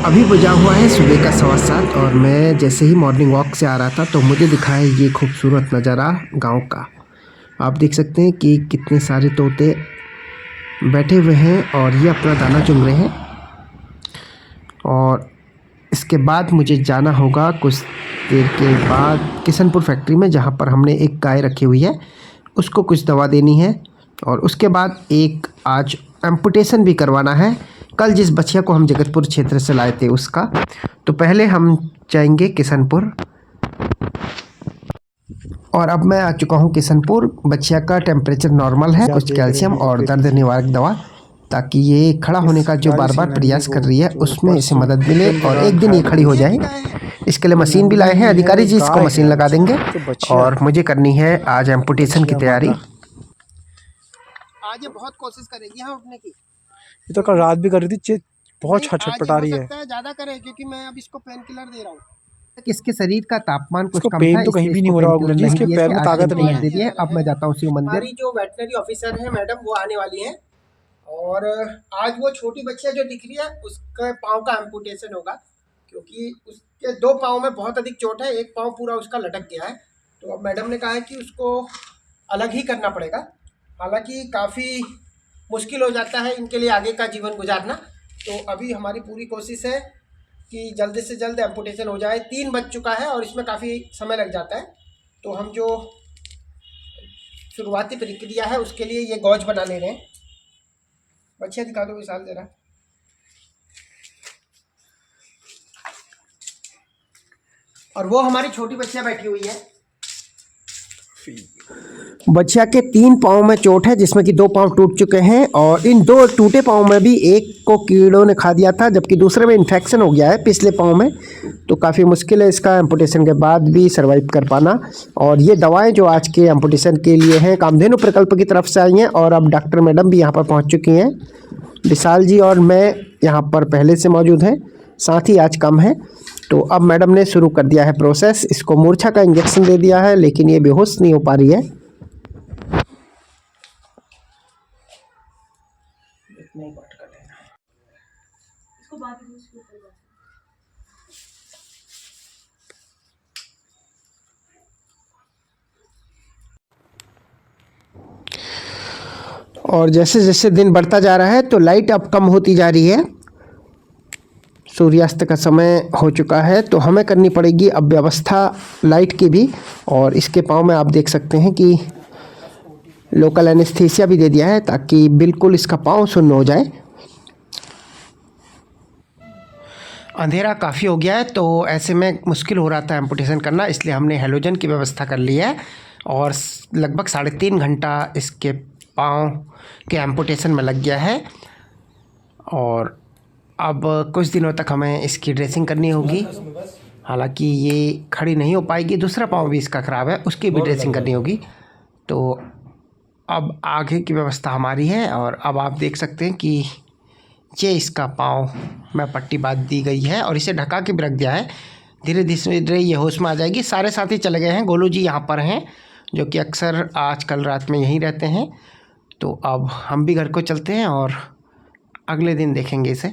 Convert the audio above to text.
अभी बजा हुआ है सुबह का 7:15 और मैं जैसे ही मॉर्निंग वॉक से आ रहा था तो मुझे दिखा है ये खूबसूरत नज़ारा गांव का। आप देख सकते हैं कि कितने सारे तोते बैठे हुए हैं और ये अपना दाना चुन रहे हैं। और इसके बाद मुझे जाना होगा कुछ देर के बाद किशनपुर फैक्ट्री में, जहाँ पर हमने एक गाय रखी हुई है, उसको कुछ दवा देनी है और उसके बाद एक आज एम्पुटेशन भी करवाना है। कल जिस बच्चिया को हम जगतपुर क्षेत्र से लाए थे उसका। तो पहले हम जाएंगे किशनपुर। और अब मैं आ चुका हूँ किशनपुर। बच्चिया का टेम्परेचर नॉर्मल है, कुछ कैल्शियम और दर्द निवारक दवा, ताकि ये खड़ा होने का जो बार बार प्रयास कर रही है उसमें इसे मदद मिले और एक दिन ये खड़ी हो जाए। इसके लिए मशीन भी लाए हैं अधिकारी जी, इसको मशीन लगा देंगे। और मुझे करनी है आज एम्पुटेशन की तैयारी। आज ये बहुत कोशिश करेगी हम उठने की। ये तो कल रात भी कर रही थी, बहुत छटपटा रही है। ज्यादा करे क्योंकि मैं अब इसको पेन किलर दे रहा हूँ। इसके शरीर का तापमान कुछ कम पेन था, तो कहीं भी नहीं हो रहा होगा जी, इसके पैर में ताकत नहीं है। दे दिए। अब मैं जाता हूँ शिव मंदिर। हमारी जो वेटनरी ऑफिसर है मैडम, वो आने वाली हैं और आज वो छोटी बच्चियाँ जो दिख रही है उसके पाँव का एम्पुटेशन होगा, क्योंकि उसके 2 पाँव में बहुत अधिक चोट है, एक पाँव पूरा उसका लटक गया है। तो अब मैडम ने कहा है कि उसको अलग ही करना पड़ेगा। हालांकि काफ़ी मुश्किल हो जाता है इनके लिए आगे का जीवन गुजारना। तो अभी हमारी पूरी कोशिश है कि जल्द से जल्द एम्पुटेशन हो जाए। 3 बज चुका है और इसमें काफ़ी समय लग जाता है। तो हम जो शुरुआती प्रक्रिया है उसके लिए ये गॉज बना ले रहे हैं। बच्चियाँ दिखा दो विशाल जरा। और वो हमारी छोटी बच्चियाँ बैठी हुई है। बच्चिया के 3 पाँव में चोट है, जिसमें कि 2 पाँव टूट चुके हैं और इन 2 टूटे पाँव में भी एक को कीड़ों ने खा दिया था, जबकि दूसरे में इन्फेक्शन हो गया है पिछले पाँव में। तो काफ़ी मुश्किल है इसका एम्पुटेशन के बाद भी सर्वाइव कर पाना। और ये दवाएं जो आज के एम्पुटेशन के लिए हैं कामधेनु प्रकल्प की तरफ से आई हैं और अब डॉक्टर मैडम भी यहाँ पर पहुँच चुकी हैं। विशाल जी और मैं यहाँ पर पहले से मौजूद हैं, साथ ही आज कम है। तो अब मैडम ने शुरू कर दिया है प्रोसेस। इसको मूर्छा का इंजेक्शन दे दिया है, लेकिन ये बेहोश नहीं हो पा रही है। और जैसे जैसे दिन बढ़ता जा रहा है तो लाइट अब कम होती जा रही है, सूर्यास्त का समय हो चुका है। तो हमें करनी पड़ेगी अब व्यवस्था लाइट की भी। और इसके पाँव में आप देख सकते हैं कि लोकल एनेस्थीसिया भी दे दिया है, ताकि बिल्कुल इसका पाँव शून्य हो जाए। अंधेरा काफ़ी हो गया है तो ऐसे में मुश्किल हो रहा था एम्पुटेशन करना, इसलिए हमने हैलोजन की व्यवस्था कर ली है। और लगभग 3.5 घंटा इसके पाँव के एम्पुटेशन में लग गया है। और अब कुछ दिनों तक हमें इसकी ड्रेसिंग करनी होगी। हालांकि ये खड़ी नहीं हो पाएगी, दूसरा पाँव भी इसका ख़राब है, उसकी भी ड्रेसिंग करनी होगी। तो अब आगे की व्यवस्था हमारी है। और अब आप देख सकते हैं कि ये इसका पाँव में पट्टी बांध दी गई है और इसे ढका के भी रख दिया है। धीरे धीरे ये होश में आ जाएगी। सारे साथी चले गए हैं, गोलू जी यहाँ पर हैं जो कि अक्सर आज कल रात में यहीं रहते हैं। तो अब हम भी घर को चलते हैं और अगले दिन देखेंगे इसे।